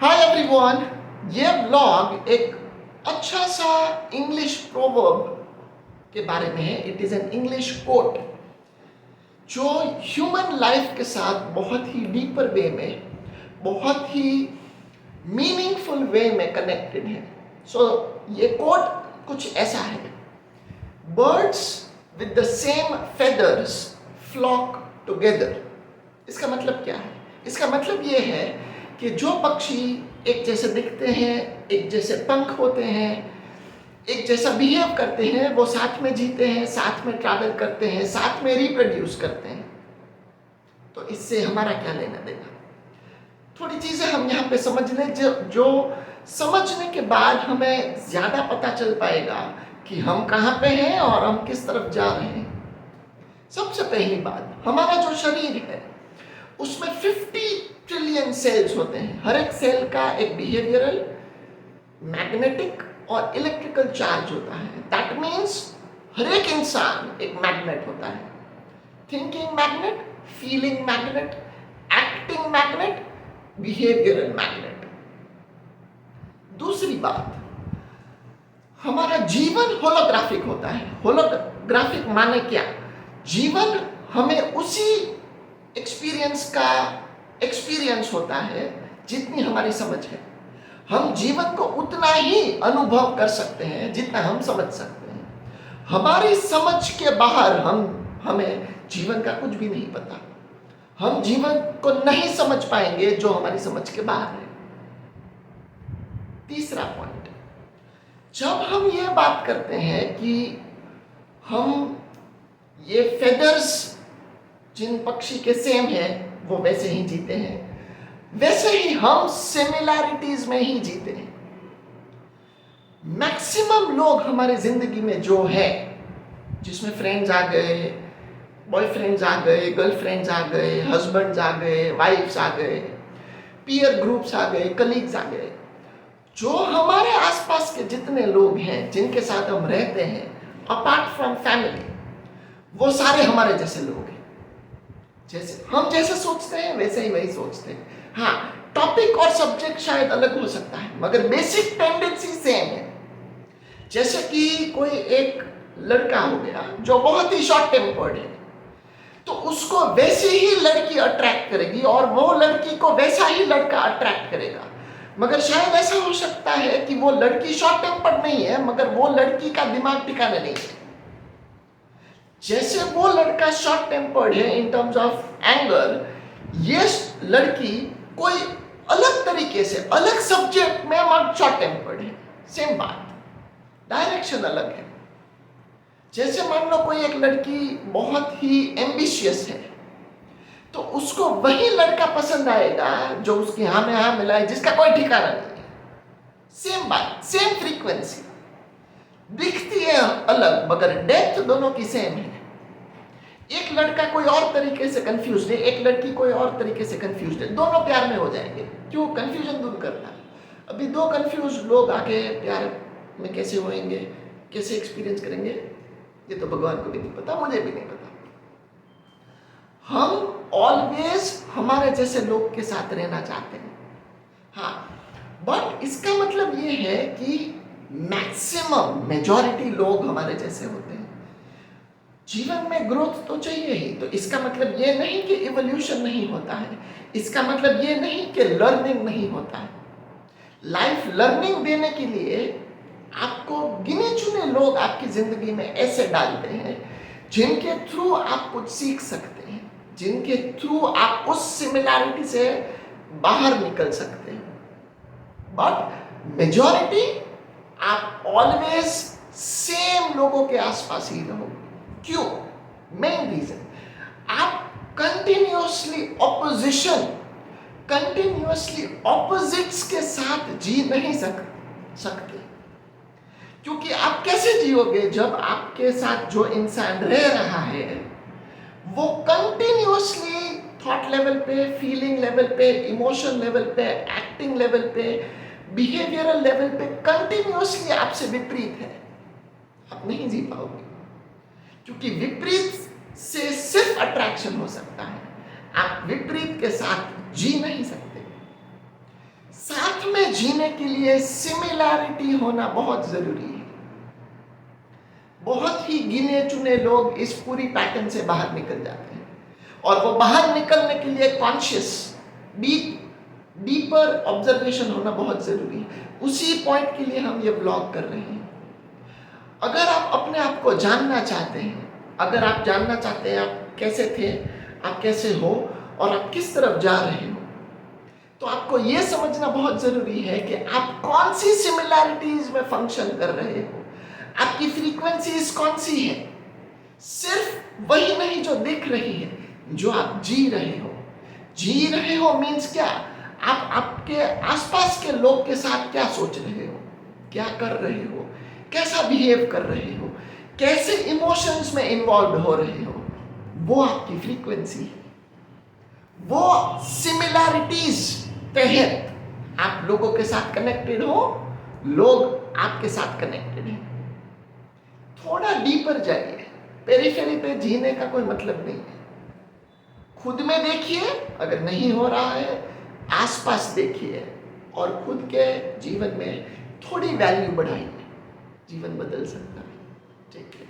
Hi everyone, ये blog एक अच्छा सा इंग्लिश प्रोवर्ब के बारे में है। It is an English quote जो ह्यूमन लाइफ के साथ बहुत ही डीपर वे में, बहुत ही मीनिंगफुल वे में कनेक्टेड है। सो ये कोट कुछ ऐसा है: birds with the same feathers flock together. इसका मतलब क्या है? इसका मतलब ये है कि जो पक्षी एक जैसे दिखते हैं, एक जैसे पंख होते हैं, एक जैसा बिहेव करते हैं, वो साथ में जीते हैं, साथ में ट्रैवल करते हैं, साथ में रिप्रोड्यूस करते हैं। तो इससे हमारा क्या लेना देना? थोड़ी चीजें हम यहाँ पे समझ लें जो समझने के बाद हमें ज्यादा पता चल पाएगा कि हम कहाँ पे हैं और हम किस तरफ जा रहे हैं। सबसे पहली बात, हमारा जो शरीर है उसमें 50 ट्रिलियन सेल्स होते हैं। हर एक सेल का एक बिहेवियरल, मैग्नेटिक और इलेक्ट्रिकल चार्ज होता है। दैट मीन्स हर एक इंसान एक मैग्नेट होता है। Thinking magnet, feeling magnet, acting magnet, behavioural magnet. दूसरी बात, हमारा जीवन होलोग्राफिक होता है। होलोग्राफिक माने क्या? जीवन हमें उसी एक्सपीरियंस का एक्सपीरियंस होता है जितनी हमारी समझ है। हम जीवन को उतना ही अनुभव कर सकते हैं जितना हम समझ सकते हैं। हमारी समझ के बाहर हमें जीवन का कुछ भी नहीं पता। हम जीवन को नहीं समझ पाएंगे जो हमारी समझ के बाहर है। तीसरा पॉइंट, जब हम ये बात करते हैं कि हम ये फेदर्स जिन पक्षी के सेम है वो वैसे ही जीते हैं, वैसे ही हम सिमिलैरिटीज में ही जीते हैं। मैक्सिमम लोग हमारे जिंदगी में जो है, जिसमें फ्रेंड्स आ गए, बॉयफ्रेंड्स आ गए, गर्लफ्रेंड्स आ गए, हस्बैंड्स आ गए, वाइफ्स आ गए, पीयर ग्रुप्स आ गए, कलीग्स आ गए, जो हमारे आसपास के जितने लोग हैं जिनके साथ हम रहते हैं अपार्ट फ्रॉम फैमिली, वो सारे हमारे जैसे लोग हैं। जैसे हम जैसे सोचते हैं वैसे ही वही सोचते हैं। हाँ, टॉपिक और सब्जेक्ट शायद अलग हो सकता है मगर बेसिक टेंडेंसी सेम है। जैसे कि कोई एक लड़का हो गया जो बहुत ही शॉर्ट टेम्पर्ड है, तो उसको वैसे ही लड़की अट्रैक्ट करेगी और वो लड़की को वैसा ही लड़का अट्रैक्ट करेगा। मगर शायद ऐसा हो सकता है कि वो लड़की शॉर्ट टेम्पर्ड नहीं है मगर वो लड़की का दिमाग ठिकाने नहीं है। जैसे वो लड़का शॉर्ट टेम्पर्ड है इन टर्म्स ऑफ एंगर, ये लड़की कोई अलग तरीके से, अलग सब्जेक्ट में शॉर्ट टेम्पर्ड है। सेम बात, डायरेक्शन अलग है। जैसे मान लो कोई एक लड़की बहुत ही एम्बिशियस है, तो उसको वही लड़का पसंद आएगा जो उसकी हाँ में हाँ मिलाए, जिसका कोई ठिकाना नहीं है। सेम बात, सेम फ्रीक्वेंसी, दिखती है अलग मगर डेप्थ दोनों की सेम है। एक लड़का कोई और तरीके से कंफ्यूज्ड है, एक लड़की कोई और तरीके से कंफ्यूज्ड है, दोनों प्यार में हो जाएंगे। क्यों? कंफ्यूजन दूर करना है। अभी दो कंफ्यूज लोग आके प्यार में कैसे होंगे, कैसे एक्सपीरियंस करेंगे, ये तो भगवान को भी नहीं पता, मुझे भी नहीं पता। हम ऑलवेज हमारे जैसे लोग के साथ रहना चाहते हैं। हाँ, बट इसका मतलब ये है कि मैक्सिमम मेजॉरिटी लोग हमारे जैसे होते हैं। जीवन में ग्रोथ तो चाहिए ही, तो इसका मतलब ये नहीं कि इवोल्यूशन नहीं होता है, इसका मतलब ये नहीं कि लर्निंग नहीं होता है। लाइफ लर्निंग देने के लिए आपको गिने चुने लोग आपकी जिंदगी में ऐसे डालते हैं जिनके थ्रू आप कुछ सीख सकते हैं, जिनके थ्रू आप उस सिमिलैरिटी से बाहर निकल सकते हैं। बट मेजॉरिटी आप ऑलवेज सेम लोगों के आसपास ही रहोगे। क्यों? मेन रीजन, आप कंटिन्यूअसली ऑपोजिट्स के साथ जी नहीं सकते। क्योंकि आप कैसे जियोगे जब आपके साथ जो इंसान रह रहा है वो कंटिन्यूअसली थॉट लेवल पे, फीलिंग लेवल पे, इमोशन लेवल पे, एक्टिंग लेवल पे, बिहेवियरल लेवल पे कंटिन्यूअसली आपसे विपरीत है। आप नहीं जी पाओगे, क्योंकि विपरीत से सिर्फ अट्रैक्शन हो सकता है, आप विपरीत के साथ जी नहीं सकते। साथ साथ में जीने के लिए सिमिलैरिटी होना बहुत जरूरी है। बहुत ही गिने चुने लोग इस पूरी पैटर्न से बाहर निकल जाते हैं, और वो बाहर निकलने के लिए कॉन्शियस डीपर ऑब्जर्वेशन होना बहुत जरूरी है। उसी पॉइंट के लिए हम ये ब्लॉग कर रहे हैं। अगर आप अपने आप को जानना चाहते हैं, अगर आप जानना चाहते हैं आप कैसे थे, आप कैसे हो और आप किस तरफ जा रहे हो, तो आपको ये समझना बहुत जरूरी है कि आप कौन सी सिमिलैरिटीज में फंक्शन कर रहे हो, आपकी फ्रीक्वेंसीज कौन सी है। सिर्फ वही नहीं जो दिख रही है, जो आप जी रहे हो। जी रहे हो मीन्स क्या? आप आपके आसपास के लोग के साथ क्या सोच रहे हो, क्या कर रहे हो, कैसा बिहेव कर रहे हो, कैसे इमोशंस में इन्वॉल्व हो रहे हो, वो आपकी फ्रीक्वेंसी है। वो सिमिलैरिटीज तहत आप लोगों के साथ कनेक्टेड हो, लोग आपके साथ कनेक्टेड हैं। थोड़ा डीपर जाइए। पेरिफेरी पे जीने का कोई मतलब नहीं है। खुद में देखिए, अगर नहीं हो रहा है आसपास देखिए, और खुद के जीवन में थोड़ी वैल्यू बढ़ाइए। जीवन बदल सकता है। ठीक है।